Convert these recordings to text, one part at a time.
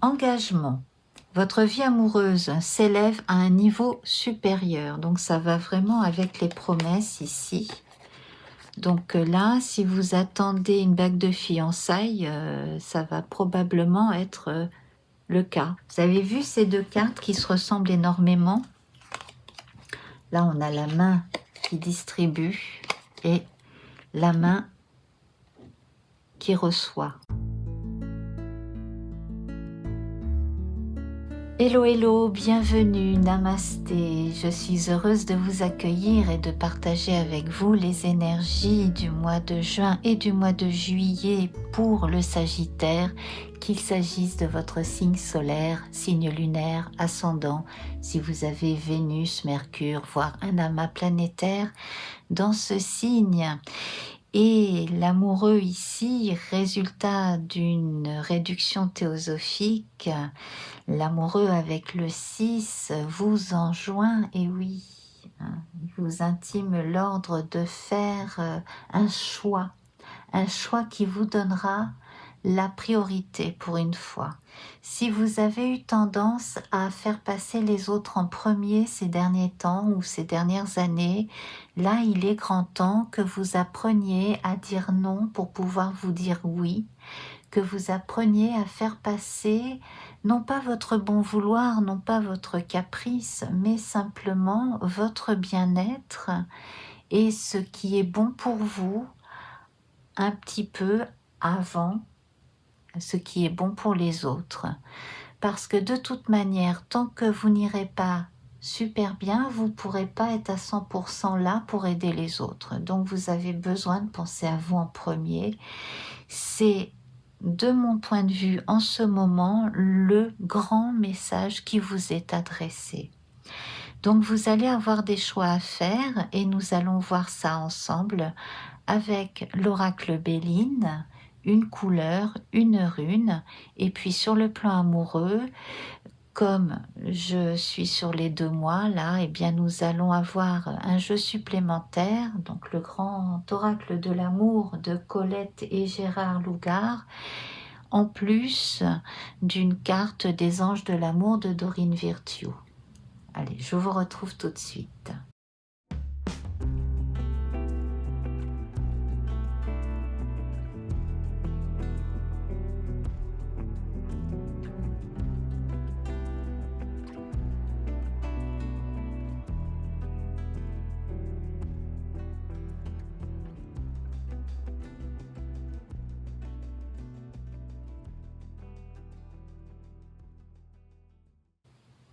Engagement. Votre vie amoureuse s'élève à un niveau supérieur. Donc ça va vraiment avec les promesses ici. Donc là, si vous attendez une bague de fiançailles, ça va probablement être le cas. Vous avez vu ces deux cartes qui se ressemblent énormément? Là, on a la main qui distribue et la main qui reçoit. Hello, hello, bienvenue, namasté. Je suis heureuse de vous accueillir et de partager avec vous les énergies du mois de juin et du mois de juillet pour le Sagittaire, qu'il s'agisse de votre signe solaire, signe lunaire, ascendant, si vous avez Vénus, Mercure, voire un amas planétaire dans ce signe. Et l'amoureux ici, résultat d'une réduction théosophique, l'amoureux avec le 6 vous enjoint, et oui, il vous intime l'ordre de faire un choix qui vous donnera la priorité pour une fois. Si vous avez eu tendance à faire passer les autres en premier ces derniers temps ou ces dernières années, là il est grand temps que vous appreniez à dire non pour pouvoir vous dire oui, que vous appreniez à faire passer non pas votre bon vouloir, non pas votre caprice, mais simplement votre bien-être et ce qui est bon pour vous un petit peu avant ce qui est bon pour les autres. Parce que de toute manière, tant que vous n'irez pas super bien, vous ne pourrez pas être à 100% là pour aider les autres. Donc vous avez besoin de penser à vous en premier. C'est, de mon point de vue, en ce moment, le grand message qui vous est adressé. Donc vous allez avoir des choix à faire et nous allons voir ça ensemble avec l'oracle Béline, une couleur, une rune, et puis sur le plan amoureux, comme je suis sur les 2 mois là, eh bien nous allons avoir un jeu supplémentaire, donc le grand oracle de l'amour de Colette et Gérard Lougard, en plus d'une carte des anges de l'amour de Dorine Virtue. Allez, je vous retrouve tout de suite.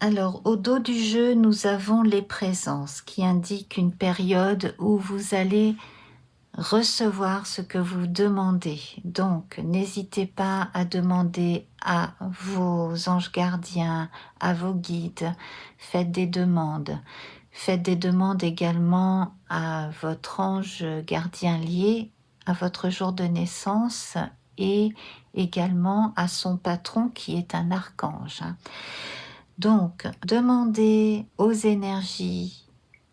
Alors, au dos du jeu, nous avons les présences qui indiquent une période où vous allez recevoir ce que vous demandez. Donc, n'hésitez pas à demander à vos anges gardiens, à vos guides. Faites des demandes. Faites des demandes également à votre ange gardien lié à votre jour de naissance et également à son patron qui est un archange. Donc, demandez aux énergies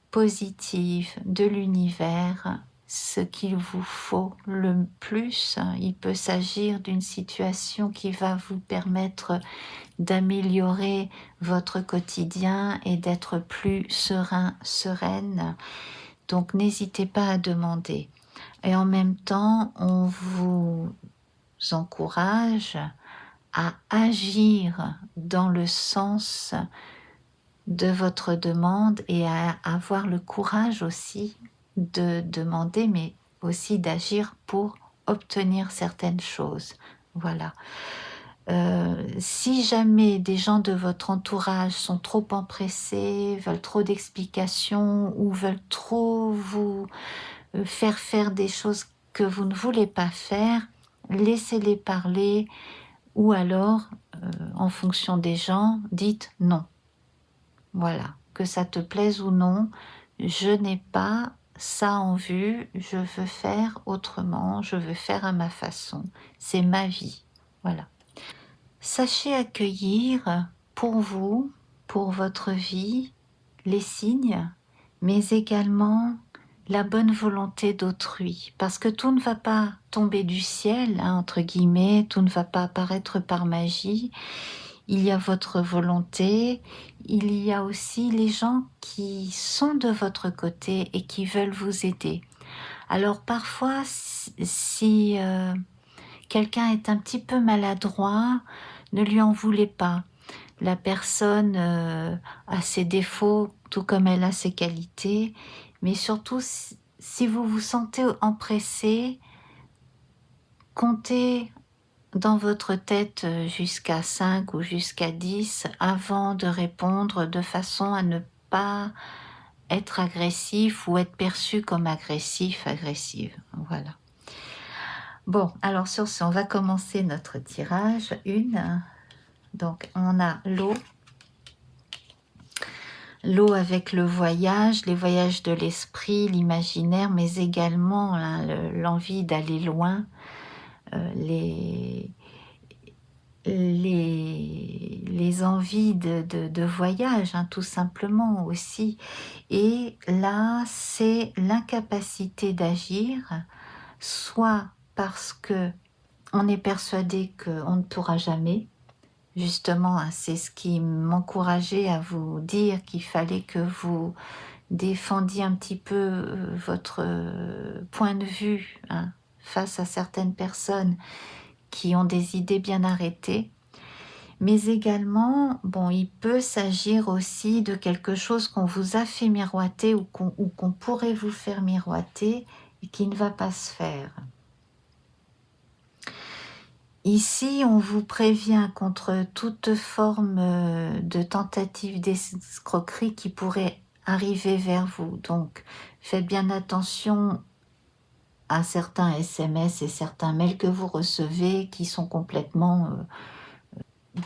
positives de l'univers ce qu'il vous faut le plus. Il peut s'agir d'une situation qui va vous permettre d'améliorer votre quotidien et d'être plus serein, sereine. Donc, n'hésitez pas à demander. Et en même temps, on vous encourage à agir dans le sens de votre demande et à avoir le courage aussi de demander, mais aussi d'agir pour obtenir certaines choses. Voilà. Si jamais des gens de votre entourage sont trop empressés, veulent trop d'explications ou veulent trop vous faire des choses que vous ne voulez pas faire, laissez-les parler. Ou alors, en fonction des gens, dites non. Voilà, que ça te plaise ou non, je n'ai pas ça en vue, je veux faire autrement, je veux faire à ma façon. C'est ma vie. Voilà. Sachez accueillir pour vous, pour votre vie, les signes, mais également la bonne volonté d'autrui, parce que tout ne va pas tomber du ciel, hein, entre guillemets, tout ne va pas apparaître par magie. Il y a votre volonté, il y a aussi les gens qui sont de votre côté et qui veulent vous aider. Alors parfois, si quelqu'un est un petit peu maladroit, ne lui en voulez pas. La personne a ses défauts, tout comme elle a ses qualités, mais surtout, si vous vous sentez empressé, comptez dans votre tête jusqu'à 5 ou jusqu'à 10 avant de répondre, de façon à ne pas être agressif ou être perçu comme agressif, agressive. Voilà. Bon, alors sur ce, on va commencer notre tirage. Donc on a l'eau. L'eau avec le voyage, les voyages de l'esprit, l'imaginaire, mais également hein, l'envie d'aller loin, les envies de voyage, hein, tout simplement aussi. Et là, c'est l'incapacité d'agir, soit parce que on est persuadé qu'on ne pourra jamais. Justement, hein, c'est ce qui m'encourageait à vous dire qu'il fallait que vous défendiez un petit peu votre point de vue hein, face à certaines personnes qui ont des idées bien arrêtées. Mais également, bon, il peut s'agir aussi de quelque chose qu'on vous a fait miroiter ou qu'on pourrait vous faire miroiter et qui ne va pas se faire. Ici, on vous prévient contre toute forme de tentative d'escroquerie qui pourrait arriver vers vous. Donc, faites bien attention à certains SMS et certains mails que vous recevez qui sont complètement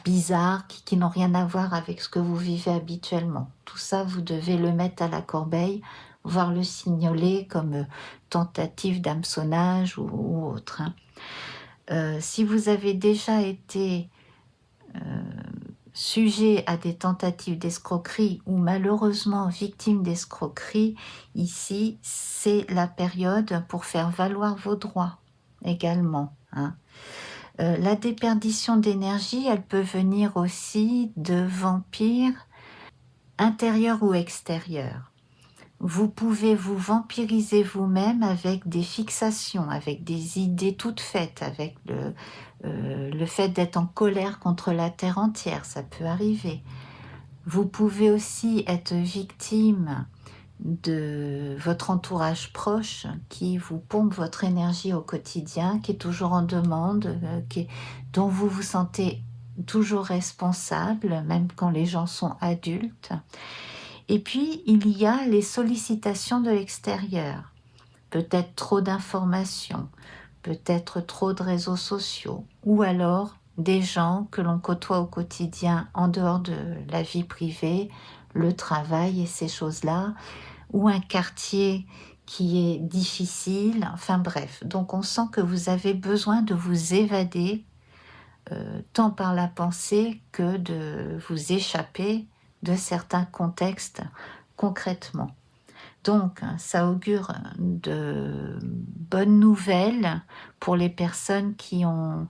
bizarres, qui n'ont rien à voir avec ce que vous vivez habituellement. Tout ça, vous devez le mettre à la corbeille, voire le signaler comme tentative d'hameçonnage ou autre. Hein. Si vous avez déjà été sujet à des tentatives d'escroquerie ou malheureusement victime d'escroquerie, ici c'est la période pour faire valoir vos droits également. Hein. La déperdition d'énergie, elle peut venir aussi de vampires intérieurs ou extérieurs. Vous pouvez vous vampiriser vous-même avec des fixations, avec des idées toutes faites, avec le fait d'être en colère contre la terre entière, ça peut arriver. Vous pouvez aussi être victime de votre entourage proche qui vous pompe votre énergie au quotidien, qui est toujours en demande, dont vous vous sentez toujours responsable, même quand les gens sont adultes. Et puis, il y a les sollicitations de l'extérieur. Peut-être trop d'informations, peut-être trop de réseaux sociaux, ou alors des gens que l'on côtoie au quotidien en dehors de la vie privée, le travail et ces choses-là, ou un quartier qui est difficile, enfin bref. Donc on sent que vous avez besoin de vous évader, tant par la pensée que de vous échapper de certains contextes concrètement. Donc, ça augure de bonnes nouvelles pour les personnes qui ont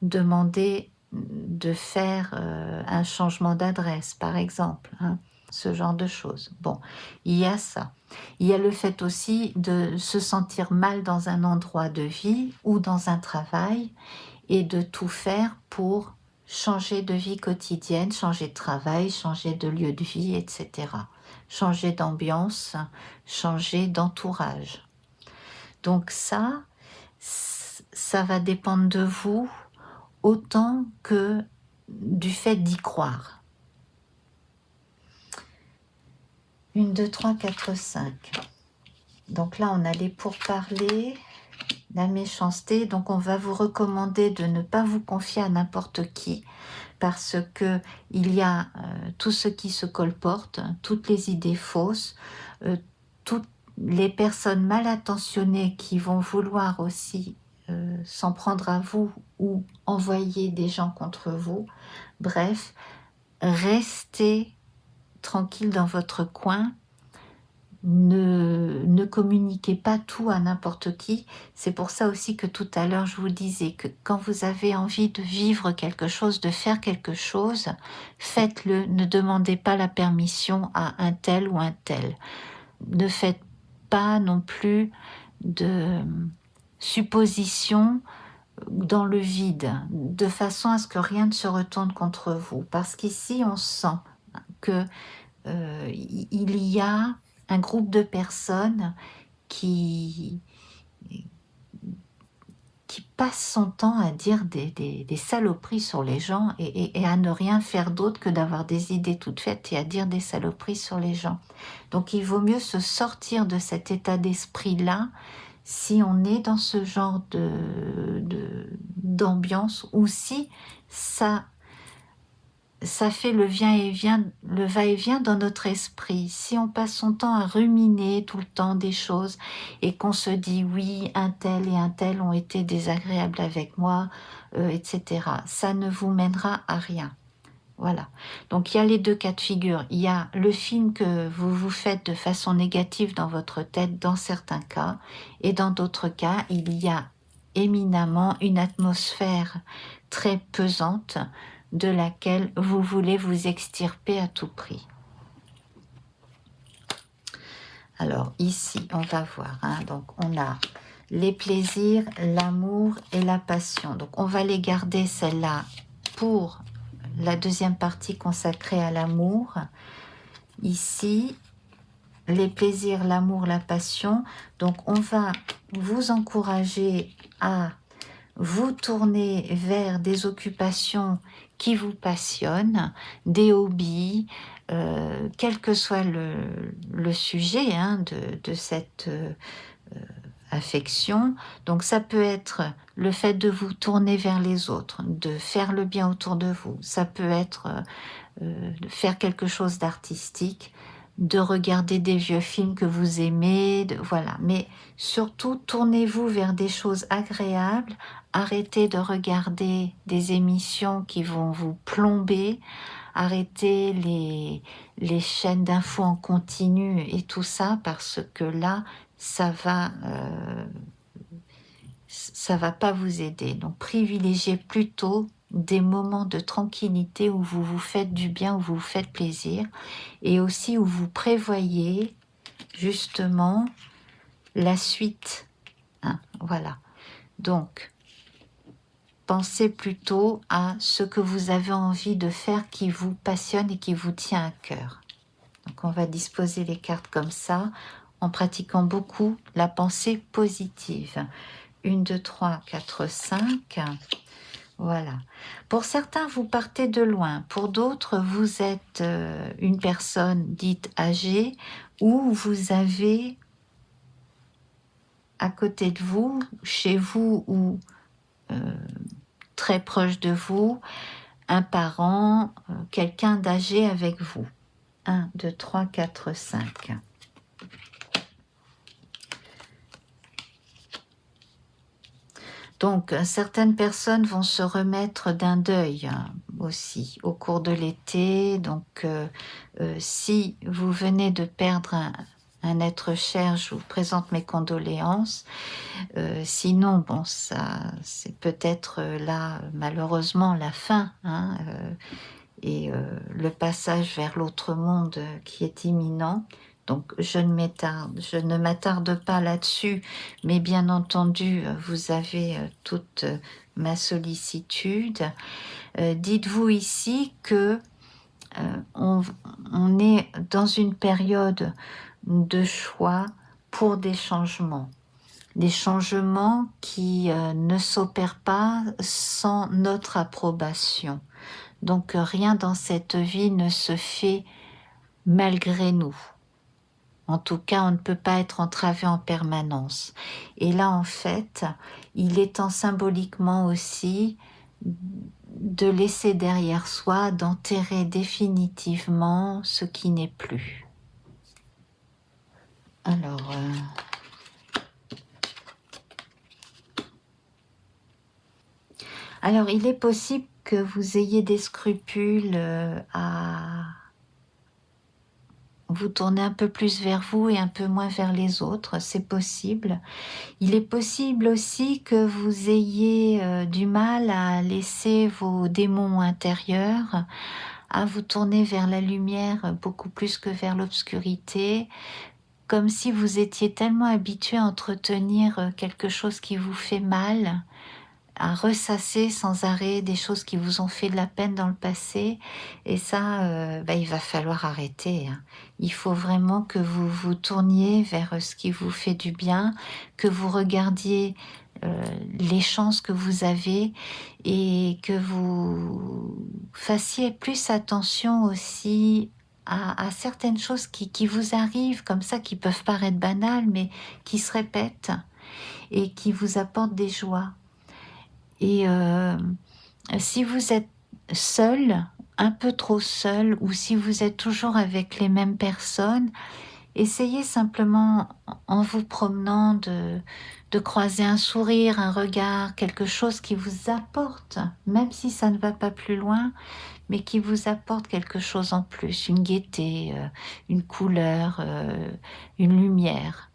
demandé de faire un changement d'adresse, par exemple, hein, ce genre de choses. Bon, il y a ça. Il y a le fait aussi de se sentir mal dans un endroit de vie ou dans un travail et de tout faire pour changer de vie quotidienne, changer de travail, changer de lieu de vie, etc. Changer d'ambiance, changer d'entourage. Donc ça va dépendre de vous autant que du fait d'y croire. 1, 2, 3, 4, 5. Donc là, on a les pourparlers, la méchanceté. Donc on va vous recommander de ne pas vous confier à n'importe qui, parce que il y a tout ce qui se colporte, toutes les idées fausses, toutes les personnes mal intentionnées qui vont vouloir aussi s'en prendre à vous ou envoyer des gens contre vous. Bref, restez tranquille dans votre coin, ne communiquez pas tout à n'importe qui. C'est pour ça aussi que tout à l'heure je vous disais que quand vous avez envie de vivre quelque chose, de faire quelque chose, faites-le. Ne demandez pas la permission à un tel ou un tel. Ne faites pas non plus de suppositions dans le vide, de façon à ce que rien ne se retourne contre vous. Parce qu'ici, on sent que il y a un groupe de personnes qui passe son temps à dire des saloperies sur les gens et à ne rien faire d'autre que d'avoir des idées toutes faites et à dire des saloperies sur les gens. Donc il vaut mieux se sortir de cet état d'esprit-là si on est dans ce genre d'ambiance ou si ça fait le va-et-vient dans notre esprit. Si on passe son temps à ruminer tout le temps des choses et qu'on se dit oui, un tel et un tel ont été désagréables avec moi, etc., ça ne vous mènera à rien. Voilà. Donc il y a les deux cas de figure. Il y a le film que vous vous faites de façon négative dans votre tête dans certains cas, et dans d'autres cas, il y a éminemment une atmosphère très pesante de laquelle vous voulez vous extirper à tout prix. Alors ici, on va voir. Donc on a les plaisirs, l'amour et la passion. Donc on va les garder celles-là pour la deuxième partie consacrée à l'amour. Ici, les plaisirs, l'amour, la passion. Donc on va vous encourager à vous tourner vers des occupations qui vous passionnent, des hobbies, quel que soit le sujet de cette affection. Donc ça peut être le fait de vous tourner vers les autres, de faire le bien autour de vous. Ça peut être de faire quelque chose d'artistique, de regarder des vieux films que vous aimez, voilà. Mais surtout, tournez-vous vers des choses agréables. Arrêtez de regarder des émissions qui vont vous plomber. Arrêtez les chaînes d'infos en continu et tout ça, parce que là, ça va pas vous aider. Donc privilégiez plutôt des moments de tranquillité où vous vous faites du bien, où vous vous faites plaisir, et aussi où vous prévoyez justement la suite. Voilà. Donc, pensez plutôt à ce que vous avez envie de faire qui vous passionne et qui vous tient à cœur. Donc, on va disposer les cartes comme ça, en pratiquant beaucoup la pensée positive. 1, 2, 3, 4, 5... Voilà. Pour certains, vous partez de loin. Pour d'autres, vous êtes une personne dite âgée ou vous avez à côté de vous, chez vous ou très proche de vous, un parent, quelqu'un d'âgé avec vous. 1, 2, 3, 4, 5. Donc, certaines personnes vont se remettre d'un deuil aussi au cours de l'été. Donc, si vous venez de perdre un être cher, je vous présente mes condoléances. Sinon, bon, ça, c'est peut-être là, malheureusement, la fin, et le passage vers l'autre monde qui est imminent. Donc je ne m'attarde pas là-dessus, mais bien entendu, vous avez toute ma sollicitude. Dites-vous ici que on est dans une période de choix pour des changements qui ne s'opèrent pas sans notre approbation. Donc rien dans cette vie ne se fait malgré nous. En tout cas, on ne peut pas être entravé en permanence. Et là, en fait, il est temps symboliquement aussi de laisser derrière soi, d'enterrer définitivement ce qui n'est plus. Alors, il est possible que vous ayez des scrupules vous tournez un peu plus vers vous et un peu moins vers les autres, c'est possible. Il est possible aussi que vous ayez du mal à laisser vos démons intérieurs, à vous tourner vers la lumière beaucoup plus que vers l'obscurité, comme si vous étiez tellement habitué à entretenir quelque chose qui vous fait mal, à ressasser sans arrêt des choses qui vous ont fait de la peine dans le passé. Et ça, il va falloir arrêter, hein. Il faut vraiment que vous vous tourniez vers ce qui vous fait du bien, que vous regardiez les chances que vous avez et que vous fassiez plus attention aussi à certaines choses qui vous arrivent comme ça, qui peuvent paraître banales, mais qui se répètent et qui vous apportent des joies. Et si vous êtes seul, un peu trop seul, ou si vous êtes toujours avec les mêmes personnes, essayez simplement, en vous promenant, de croiser un sourire, un regard, quelque chose qui vous apporte, même si ça ne va pas plus loin, mais qui vous apporte quelque chose en plus, une gaieté, une couleur, une lumière.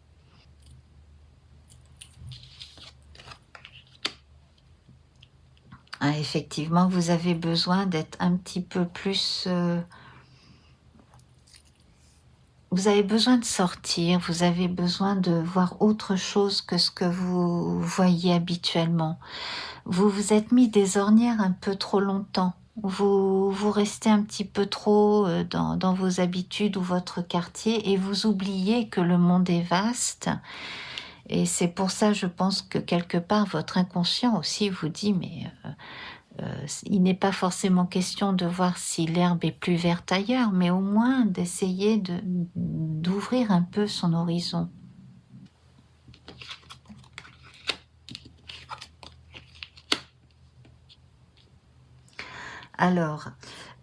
Ah, effectivement, vous avez besoin d'être un petit peu plus... vous avez besoin de sortir, vous avez besoin de voir autre chose que ce que vous voyez habituellement. Vous vous êtes mis des ornières un peu trop longtemps. Vous restez un petit peu trop dans vos habitudes ou votre quartier et vous oubliez que le monde est vaste. Et c'est pour ça, je pense que quelque part, votre inconscient aussi vous dit, mais il n'est pas forcément question de voir si l'herbe est plus verte ailleurs, mais au moins d'essayer d'ouvrir un peu son horizon. Alors,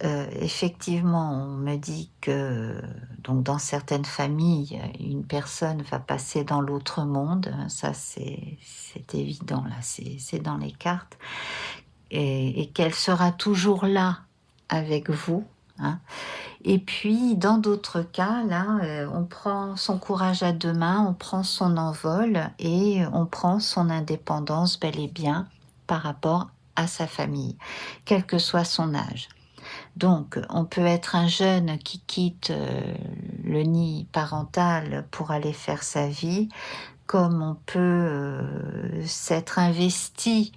effectivement, on me dit que donc dans certaines familles, une personne va passer dans l'autre monde. Ça, c'est évident, là, c'est dans les cartes. Et qu'elle sera toujours là avec vous, hein. Et puis, dans d'autres cas, là, on prend son courage à deux mains, on prend son envol et on prend son indépendance bel et bien par rapport à sa famille, quel que soit son âge. Donc, on peut être un jeune qui quitte le nid parental pour aller faire sa vie, comme on peut s'être investi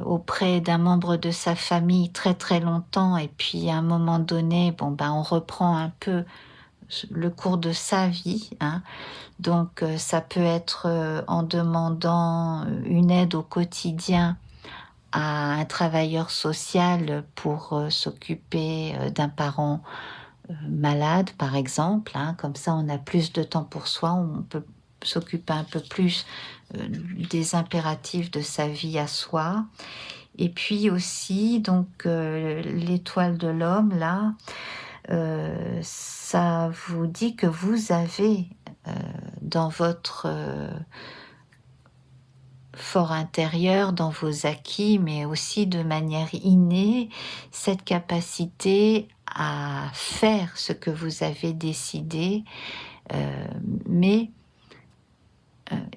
auprès d'un membre de sa famille très très longtemps et puis à un moment donné, on reprend un peu le cours de sa vie, hein. Donc ça peut être en demandant une aide au quotidien à un travailleur social pour s'occuper d'un parent malade, par exemple, hein. Comme ça, on a plus de temps pour soi, on peut s'occuper un peu plus des impératifs de sa vie à soi. Et puis aussi, donc, l'étoile de l'homme, là, ça vous dit que vous avez dans votre fort intérieur, dans vos acquis, mais aussi de manière innée, cette capacité à faire ce que vous avez décidé, mais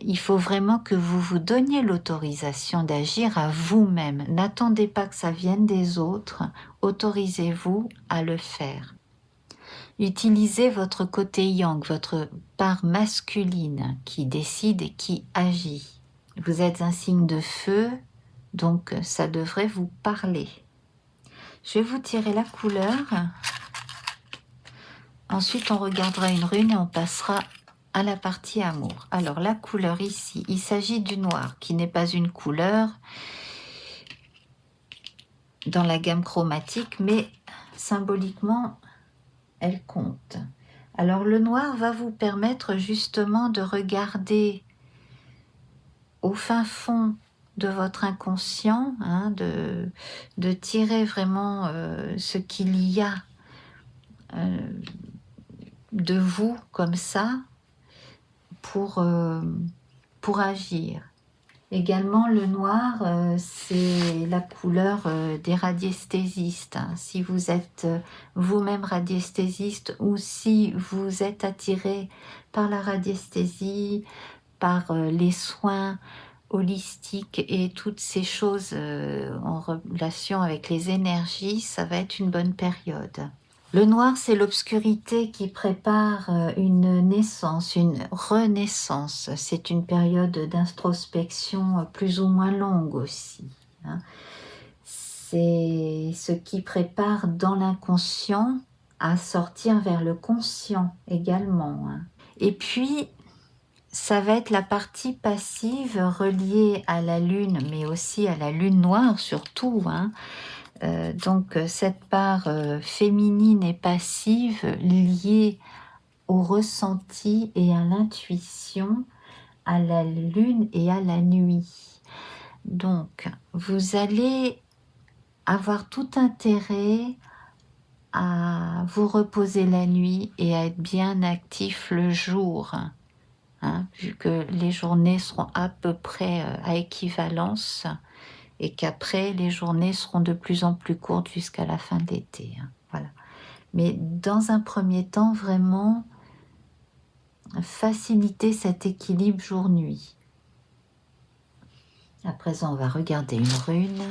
il faut vraiment que vous vous donniez l'autorisation d'agir à vous-même. N'attendez pas que ça vienne des autres, autorisez-vous à le faire. Utilisez votre côté yang, votre part masculine qui décide et qui agit. Vous êtes un signe de feu, donc ça devrait vous parler. Je vais vous tirer la couleur. Ensuite, on regardera une rune et on passera à la partie amour. Alors, la couleur ici, il s'agit du noir, qui n'est pas une couleur dans la gamme chromatique, mais symboliquement, elle compte. Alors, le noir va vous permettre justement de regarder au fin fond de votre inconscient, hein, de tirer vraiment ce qu'il y a de vous comme ça pour agir. Également, le noir, c'est la couleur des radiesthésistes. Hein. Si vous êtes vous-même radiesthésiste ou si vous êtes attiré par la radiesthésie, par les soins holistiques et toutes ces choses en relation avec les énergies, ça va être une bonne période. Le noir, c'est l'obscurité qui prépare une naissance, une renaissance. C'est une période d'introspection plus ou moins longue aussi. Hein. C'est ce qui prépare dans l'inconscient à sortir vers le conscient également. Hein. Et puis, ça va être la partie passive reliée à la lune, mais aussi à la lune noire surtout, hein. Donc cette part féminine et passive liée au ressenti et à l'intuition, à la lune et à la nuit. Donc vous allez avoir tout intérêt à vous reposer la nuit et à être bien actif le jour, hein, vu que les journées seront à peu près à équivalence. Et qu'après, les journées seront de plus en plus courtes jusqu'à la fin de l'été. Hein, voilà. Mais dans un premier temps, vraiment, faciliter cet équilibre jour-nuit. À présent, on va regarder une rune.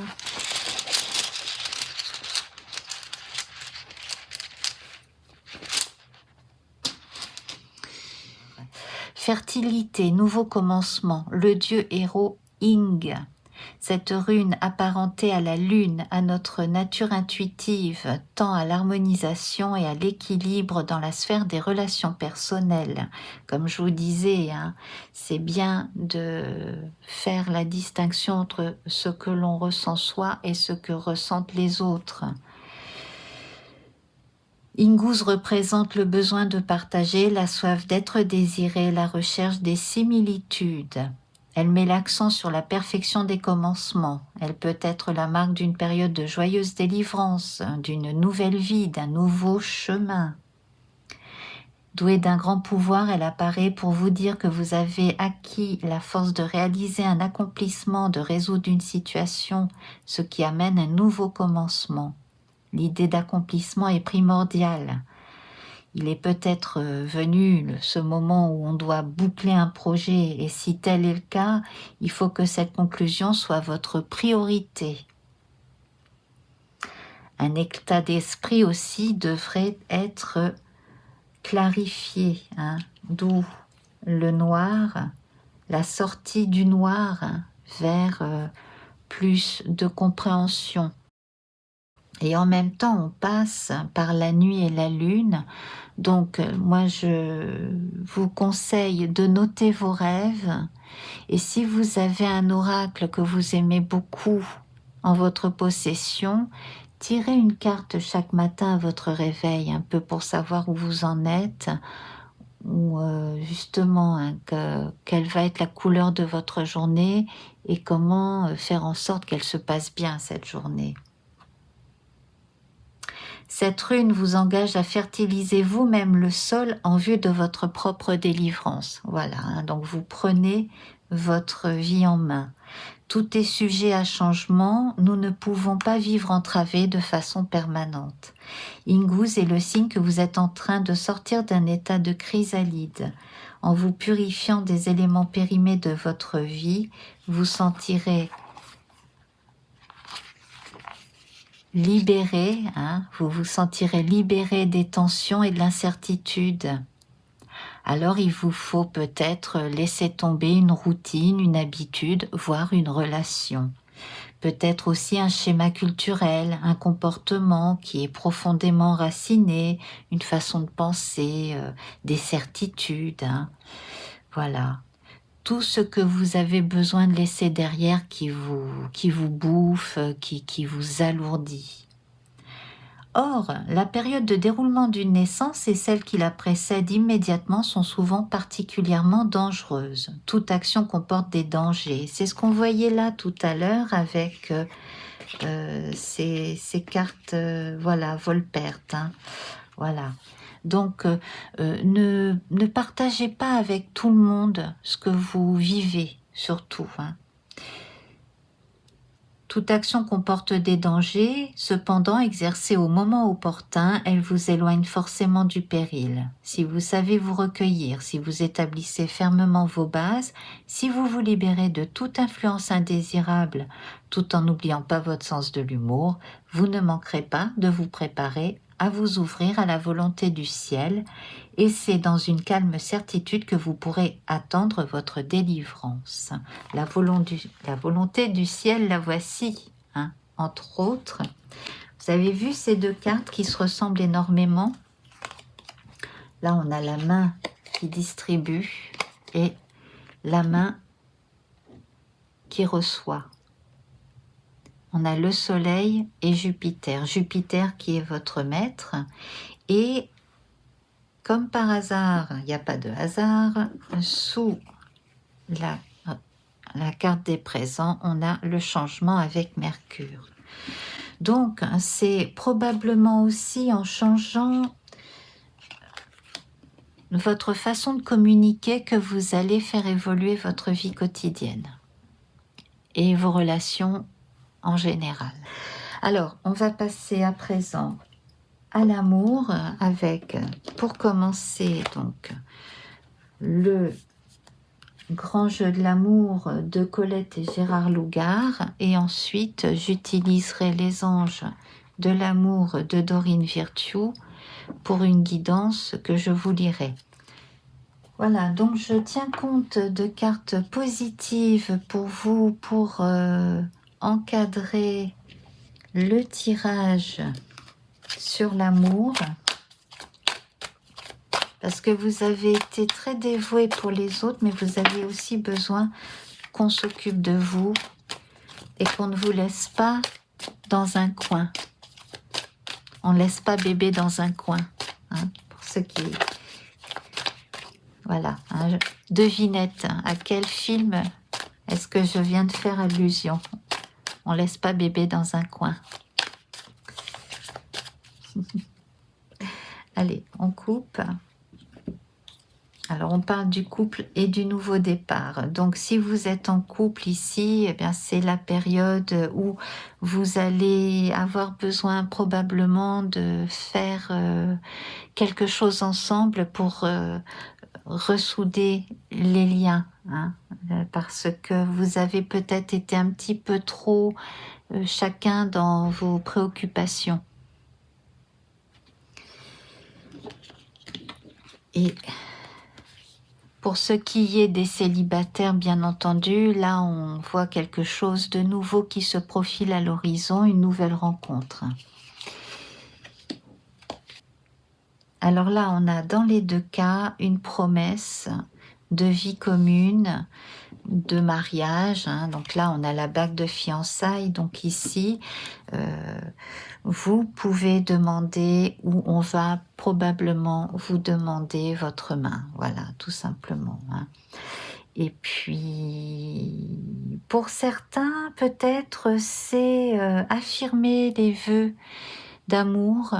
Fertilité, nouveau commencement, le dieu héros Ing. Cette rune apparentée à la lune, à notre nature intuitive, tend à l'harmonisation et à l'équilibre dans la sphère des relations personnelles. Comme je vous disais, hein, c'est bien de faire la distinction entre ce que l'on ressent soi et ce que ressentent les autres. Ingouz représente le besoin de partager, la soif d'être désiré, la recherche des similitudes. Elle met l'accent sur la perfection des commencements. Elle peut être la marque d'une période de joyeuse délivrance, d'une nouvelle vie, d'un nouveau chemin. Douée d'un grand pouvoir, elle apparaît pour vous dire que vous avez acquis la force de réaliser un accomplissement, de résoudre une situation, ce qui amène un nouveau commencement. L'idée d'accomplissement est primordiale. Il est peut-être venu ce moment où on doit boucler un projet et si tel est le cas, il faut que cette conclusion soit votre priorité. Un état d'esprit aussi devrait être clarifié, hein, d'où le noir, la sortie du noir vers plus de compréhension. Et en même temps, on passe par la nuit et la lune. Donc, moi, je vous conseille de noter vos rêves. Et si vous avez un oracle que vous aimez beaucoup en votre possession, tirez une carte chaque matin à votre réveil, un peu pour savoir où vous en êtes, ou justement hein, quelle va être la couleur de votre journée et comment faire en sorte qu'elle se passe bien cette journée. Cette rune vous engage à fertiliser vous-même le sol en vue de votre propre délivrance. Voilà, hein, donc vous prenez votre vie en main. Tout est sujet à changement, nous ne pouvons pas vivre entravés de façon permanente. Ingouz est le signe que vous êtes en train de sortir d'un état de chrysalide. En vous purifiant des éléments périmés de votre vie, vous sentirez libéré, hein, vous vous sentirez libéré des tensions et de l'incertitude. Alors il vous faut peut-être laisser tomber une routine, une habitude, voire une relation. Peut-être aussi un schéma culturel, un comportement qui est profondément raciné, une façon de penser, des certitudes. Hein. Voilà. Tout ce que vous avez besoin de laisser derrière qui vous bouffe, qui vous alourdit. Or, la période de déroulement d'une naissance et celle qui la précède immédiatement sont souvent particulièrement dangereuses. Toute action comporte des dangers. C'est ce qu'on voyait là tout à l'heure avec ces cartes, voilà, vol-perte. Hein. Voilà. Donc, ne partagez pas avec tout le monde ce que vous vivez, surtout. Hein. Toute action comporte des dangers, cependant exercée au moment opportun, elle vous éloigne forcément du péril. Si vous savez vous recueillir, si vous établissez fermement vos bases, si vous vous libérez de toute influence indésirable tout en n'oubliant pas votre sens de l'humour, vous ne manquerez pas de vous préparer à vous ouvrir à la volonté du ciel, et c'est dans une calme certitude que vous pourrez attendre votre délivrance. La volonté du ciel, la voici, hein, entre autres. Vous avez vu ces deux cartes qui se ressemblent énormément. Là, on a la main qui distribue et la main qui reçoit. On a le soleil et Jupiter. Jupiter qui est votre maître. Et comme par hasard, il n'y a pas de hasard, sous la carte des présents, on a le changement avec Mercure. Donc, c'est probablement aussi en changeant votre façon de communiquer que vous allez faire évoluer votre vie quotidienne et vos relations en général. Alors, on va passer à présent à l'amour avec, pour commencer, donc, le grand jeu de l'amour de Colette et Gérard Lougart, et ensuite j'utiliserai les anges de l'amour de Dorine Virtue pour une guidance que je vous lirai. Voilà, donc je tiens compte de cartes positives pour vous, pour encadrer le tirage sur l'amour, parce que vous avez été très dévoué pour les autres, mais vous avez aussi besoin qu'on s'occupe de vous et qu'on ne vous laisse pas dans un coin. On ne laisse pas bébé dans un coin, hein, pour ceux qui... Voilà, hein, devinette, hein, à quel film est-ce que je viens de faire allusion? On ne laisse pas bébé dans un coin. Allez, on coupe. Alors, on parle du couple et du nouveau départ. Donc, si vous êtes en couple ici, eh bien, c'est la période où vous allez avoir besoin probablement de faire quelque chose ensemble pour ressouder les liens, hein, parce que vous avez peut-être été un petit peu trop chacun dans vos préoccupations. Et pour ce qui est des célibataires, bien entendu, là on voit quelque chose de nouveau qui se profile à l'horizon, une nouvelle rencontre. Alors là, on a dans les deux cas une promesse de vie commune, de mariage, hein. Donc là, on a la bague de fiançailles. Donc ici, vous pouvez demander, ou on va probablement vous demander votre main. Voilà, tout simplement, hein. Et puis, pour certains, peut-être, c'est affirmer les vœux d'amour.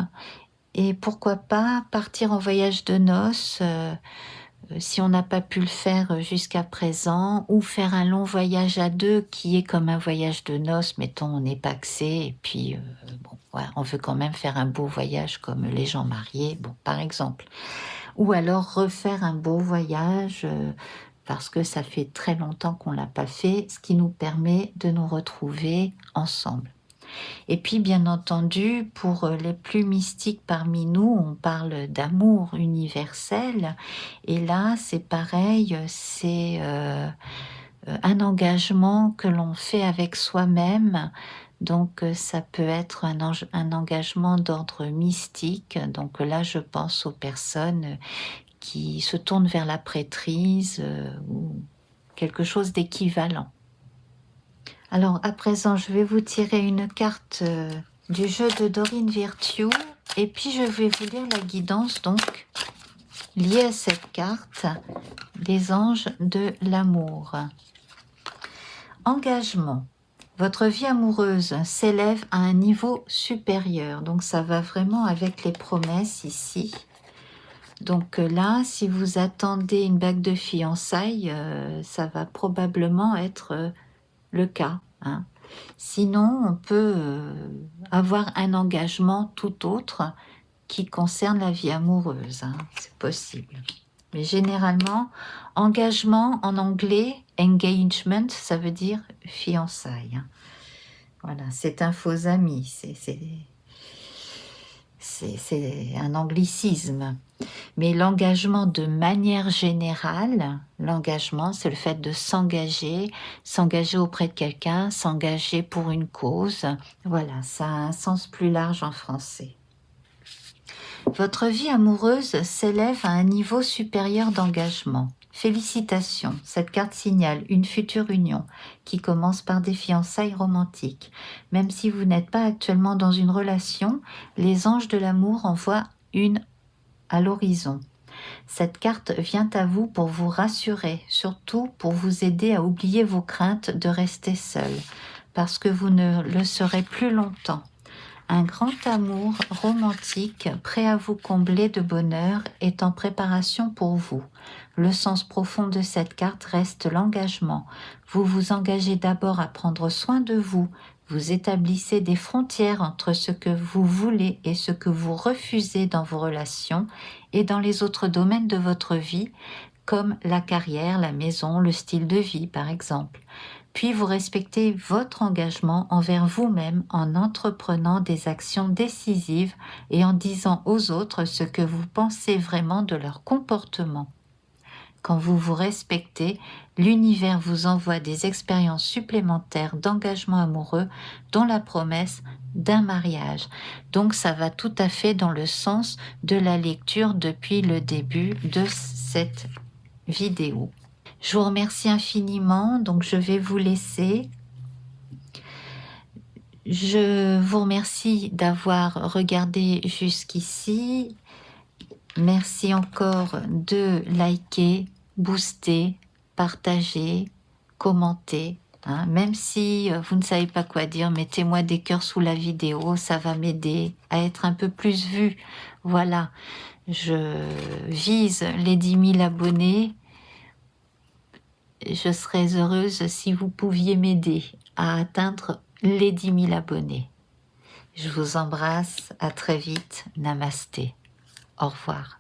Et pourquoi pas partir en voyage de noces si on n'a pas pu le faire jusqu'à présent, ou faire un long voyage à deux qui est comme un voyage de noces, mettons on est pacsé et puis bon, voilà, on veut quand même faire un beau voyage comme les gens mariés, bon, par exemple. Ou alors refaire un beau voyage parce que ça fait très longtemps qu'on ne l'a pas fait, ce qui nous permet de nous retrouver ensemble. Et puis, bien entendu, pour les plus mystiques parmi nous, on parle d'amour universel. Et là, c'est pareil, c'est un engagement que l'on fait avec soi-même. Donc, ça peut être un engagement d'ordre mystique. Donc là, je pense aux personnes qui se tournent vers la prêtrise ou quelque chose d'équivalent. Alors, à présent, je vais vous tirer une carte du jeu de Dorine Virtue, et puis je vais vous lire la guidance, donc, liée à cette carte, des anges de l'amour. Engagement. Votre vie amoureuse s'élève à un niveau supérieur, donc ça va vraiment avec les promesses ici. Donc là, si vous attendez une bague de fiançailles, ça va probablement être... le cas, hein. Sinon, on peut avoir un engagement tout autre qui concerne la vie amoureuse, hein, c'est possible. Mais généralement, engagement en anglais, engagement, ça veut dire fiançailles. Hein. Voilà, c'est un faux ami, c'est un anglicisme. Mais l'engagement de manière générale, l'engagement, c'est le fait de s'engager auprès de quelqu'un, s'engager pour une cause. Voilà, ça a un sens plus large en français. Votre vie amoureuse s'élève à un niveau supérieur d'engagement. Félicitations, cette carte signale une future union qui commence par des fiançailles romantiques. Même si vous n'êtes pas actuellement dans une relation, les anges de l'amour envoient une à l'horizon. Cette carte vient à vous pour vous rassurer, surtout pour vous aider à oublier vos craintes de rester seul, parce que vous ne le serez plus longtemps. Un grand amour romantique, prêt à vous combler de bonheur, est en préparation pour vous. Le sens profond de cette carte reste l'engagement. Vous vous engagez d'abord à prendre soin de vous. Vous établissez des frontières entre ce que vous voulez et ce que vous refusez dans vos relations et dans les autres domaines de votre vie, comme la carrière, la maison, le style de vie par exemple. Puis vous respectez votre engagement envers vous-même en entreprenant des actions décisives et en disant aux autres ce que vous pensez vraiment de leur comportement. Quand vous vous respectez, l'univers vous envoie des expériences supplémentaires d'engagement amoureux, dont la promesse d'un mariage. Donc ça va tout à fait dans le sens de la lecture depuis le début de cette vidéo. Je vous remercie infiniment, donc je vais vous laisser. Je vous remercie d'avoir regardé jusqu'ici. Merci encore de liker, booster, partager, commenter. Hein. Même si vous ne savez pas quoi dire, mettez-moi des cœurs sous la vidéo, ça va m'aider à être un peu plus vue. Voilà, je vise les 10 000 abonnés. Je serais heureuse si vous pouviez m'aider à atteindre les 10 000 abonnés. Je vous embrasse, à très vite, namasté. Au revoir.